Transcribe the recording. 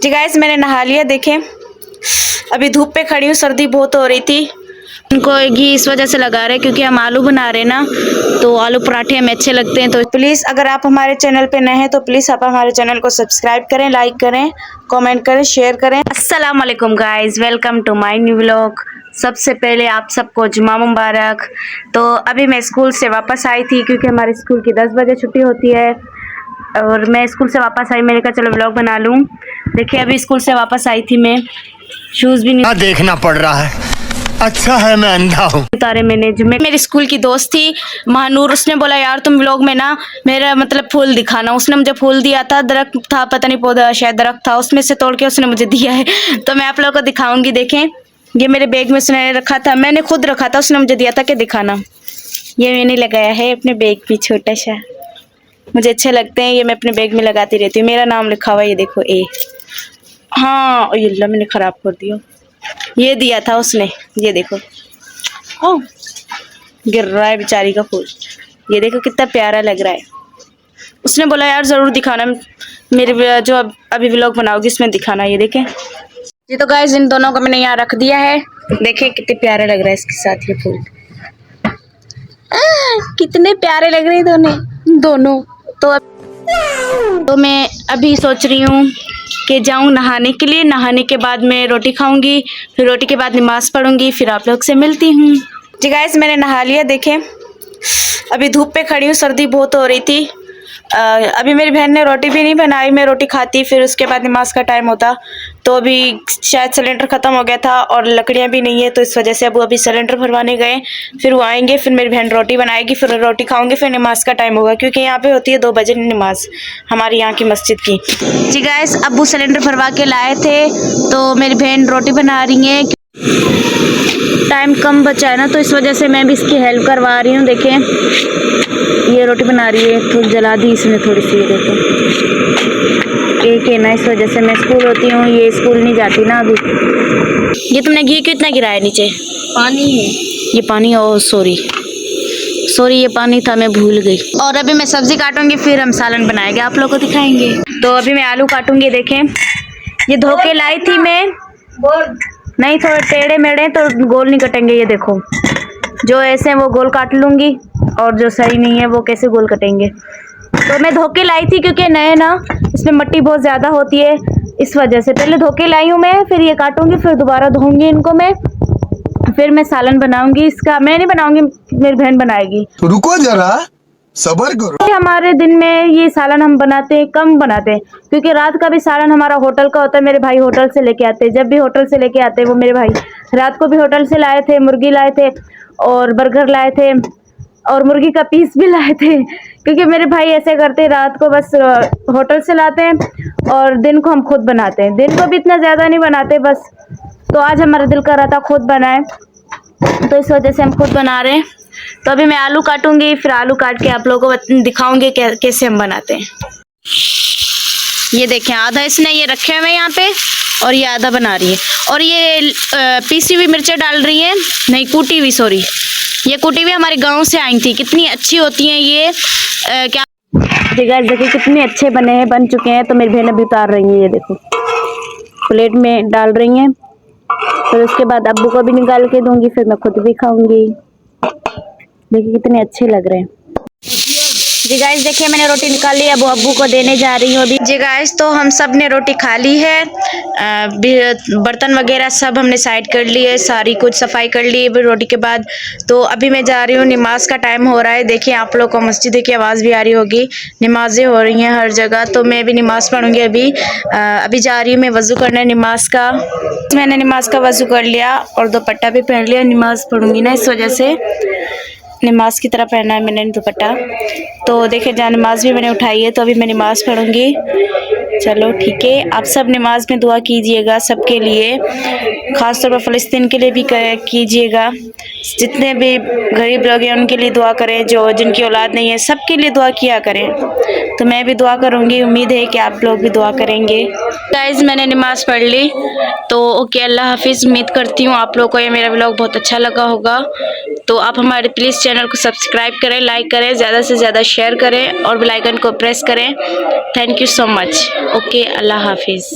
जी guys, मैंने नहा लिया। देखें, अभी धूप पे खड़ी हूँ, सर्दी बहुत हो रही थी। उनको घी इस वजह से लगा रहे हैं क्योंकि हम आलू बना रहे हैं ना, तो आलू पराठे हमें अच्छे लगते हैं। तो प्लीज़ अगर आप हमारे चैनल पे नए हैं तो प्लीज़ आप हमारे चैनल को सब्सक्राइब करें, लाइक करें, कमेंट करें, शेयर करें। अस्सलाम वालेकुम guys, welcome to my new vlog. सबसे पहले आप सबको जुमा मुबारक। तो अभी मैं स्कूल से वापस आई थी क्योंकि हमारे स्कूल की 10 बजे छुट्टी होती है और मैं स्कूल से वापस आई। मैंने कहा चलो व्लॉग बना लूँ। देखिए, अभी स्कूल से वापस आई थी मैं, शूज़ भी नहीं देखना पड़ रहा है। अच्छा है मैं अंधा हूँ। उतारे मैंने। जो मेरी स्कूल की दोस्त थी महानूर, उसने बोला यार तुम व्लॉग में ना मेरा मतलब फूल दिखाना। उसने मुझे फूल दिया था, दरख्त था, पता नहीं पौधा शायद दरख्त था, उसमें से तोड़ के उसने मुझे दिया है। तो मैं आप लोगों को दिखाऊंगी। देखें, ये मेरे बैग में उसने रखा था, मैंने खुद रखा था, उसने मुझे दिया था कि दिखाना। ये मैंने लगाया है अपने बैग में, छोटा सा, मुझे अच्छे लगते हैं ये, मैं अपने बैग में लगाती रहती हूँ। मेरा नाम लिखा हुआ है, ये देखो, ए। हाँ, अल्लाह मैंने ख़राब कर दिया। ये दिया था उसने, ये देखो। ओ, गिर रहा है बेचारी का फूल। ये देखो कितना प्यारा लग रहा है। उसने बोला यार ज़रूर दिखाना, मेरे जो अभी व्लॉग बनाओगी इसमें दिखाना। ये देखें जी। तो गाइस, इन दोनों को मैंने यहाँ रख दिया है। देखें कितने प्यारे लग रहा है इसके साथ ये फूल। कितने प्यारे लग रहे हैं दोनों। तो मैं अभी सोच रही हूँ कि जाऊँ नहाने के लिए। नहाने के बाद मैं रोटी खाऊंगी, फिर रोटी के बाद नमाज़ पढ़ूंगी, फिर आप लोग से मिलती हूँ। जी गाइस, मैंने नहा लिया। देखें, अभी धूप पे खड़ी हूँ, सर्दी बहुत हो रही थी। अभी मेरी बहन ने रोटी भी नहीं बनाई, मैं रोटी खाती, फिर उसके बाद नमाज का टाइम होता। तो अभी शायद सिलेंडर ख़त्म हो गया था और लकड़ियाँ भी नहीं है, तो इस वजह से अब वो अभी सिलेंडर भरवाने गए। फिर वो आएंगे, फिर मेरी बहन रोटी बनाएगी, फिर रोटी खाऊंगी, फिर नमाज का टाइम होगा क्योंकि यहाँ पे होती है 2 बजे नमाज, हमारी यहाँ की मस्जिद की। जी गाइस, अब्बू सिलेंडर भरवा के लाए थे, तो मेरी बहन रोटी बना रही है। टाइम कम बचा है ना, तो इस वजह से मैं भी इसकी हेल्प करवा रही हूँ। देखें, ये रोटी बना रही है, थोड़ी जला दी इसने थोड़ी सी। ये देखो, एक है ना, इस वजह से मैं स्कूल होती हूँ, ये स्कूल नहीं जाती ना अभी। ये तुमने घी क्यों इतना गिराया नीचे? पानी है ये, पानी। ओ सॉरी, ये पानी था, मैं भूल गई। और अभी मैं सब्जी काटूंगी, फिर हम सालन बनाएंगे, आप लोग को दिखाएंगे। तो अभी मैं आलू काटूंगी। देखें, ये धो के लाई थी मैं। नहीं, थोड़े टेढ़े मेढ़े तो गोल नहीं कटेंगे। ये देखो, जो ऐसे हैं वो गोल काट लूँगी और जो सही नहीं है वो कैसे गोल कटेंगे। तो मैं धो के लाई थी क्योंकि नए ना इसमें मिट्टी बहुत ज़्यादा होती है, इस वजह से पहले धो के लाई हूँ मैं। फिर ये काटूंगी, फिर दोबारा धोऊंगी इनको मैं, फिर मैं सालन बनाऊंगी। इसका मैं नहीं बनाऊंगी, मेरी बहन बनाएगी। तो रुको जरा, सब्र करो। हमारे दिन में ये सालन हम बनाते हैं, कम बनाते हैं क्योंकि रात का भी सालन हमारा होटल का होता है। मेरे भाई होटल से लेके आते हैं, जब भी होटल से लेके आते हैं वो मेरे भाई। रात को भी होटल से लाए थे, मुर्गी लाए थे और बर्गर लाए थे और मुर्गी का पीस भी लाए थे क्योंकि मेरे भाई ऐसे करते हैं, रात को बस होटल से लाते हैं और दिन को हम खुद बनाते हैं। दिन को भी इतना ज़्यादा नहीं बनाते बस। तो आज हमारा दिल कर रहा था खुद बनाए, तो इस वजह से हम खुद बना रहे हैं। तो अभी मैं आलू काटूंगी, फिर आलू काट के आप लोगों को दिखाऊंगी कैसे हम बनाते हैं। ये देखें, आधा इसने ये रखे हुए यहाँ पे और ये आधा बना रही है। और ये पीसी हुई मिर्चें डाल रही है, नहीं कूटी हुई, सॉरी, ये कूटी हुई हमारे गांव से आई थी। कितनी अच्छी होती हैं ये। क्या देखिए कितने अच्छे बने हैं, बन चुके हैं। तो मेरी बहन अभी उतार रही है, ये देखो प्लेट में डाल रही हैं। फिर उसके बाद अब्बू को भी निकाल के दूंगी, फिर मैं खुद भी खाऊंगी। देखिए कितने अच्छे लग रहे हैं। जी गाइस, देखिए मैंने रोटी निकाल ली, अब अब्बू को देने जा रही हूँ अभी। जी गाइस, तो हम सब ने रोटी खा ली है, बर्तन वगैरह सब हमने साइड कर ली है, सारी कुछ सफाई कर ली है रोटी के बाद। तो अभी मैं जा रही हूँ, नमाज का टाइम हो रहा है। देखिए आप लोग को मस्जिद की आवाज़ भी आ रही होगी, नमाजें हो रही हैं हर जगह। तो मैं भी नमाज़ पढ़ूँगी अभी जा रही हूँ मैं वज़ू करने नमाज का। मैंने नमाज का वज़ू कर लिया और दुपट्टा भी पहन लिया, नमाज़ पढ़ूँगी ना, इस वजह से नमाज की तरह पहना है मैंने दुपट्टा। तो देखिए जहाँ नमाज भी मैंने उठाई है, तो अभी मैं नमाज़ पढ़ूँगी। चलो ठीक है, आप सब नमाज में दुआ कीजिएगा सबके लिए, ख़ास तौर पर फ़लस्तीन के लिए भी कीजिएगा। जितने भी गरीब लोग हैं उनके लिए दुआ करें, जो जिनकी औलाद नहीं है सबके लिए दुआ किया करें। तो मैं भी दुआ करूँगी, उम्मीद है कि आप लोग भी दुआ करेंगे। गाइस, मैंने नमाज़ पढ़ ली, तो ओके, अल्लाह हाफिज़। उम्मीद करती हूँ आप लोग को ये मेरा व्लॉग बहुत अच्छा लगा होगा। तो आप हमारे प्लीज़ चैनल को सब्सक्राइब करें, लाइक करें, ज़्यादा से ज़्यादा शेयर करें और बेल आइकन को प्रेस करें। Thank you so much. Okay, अल्लाह हाफिज़।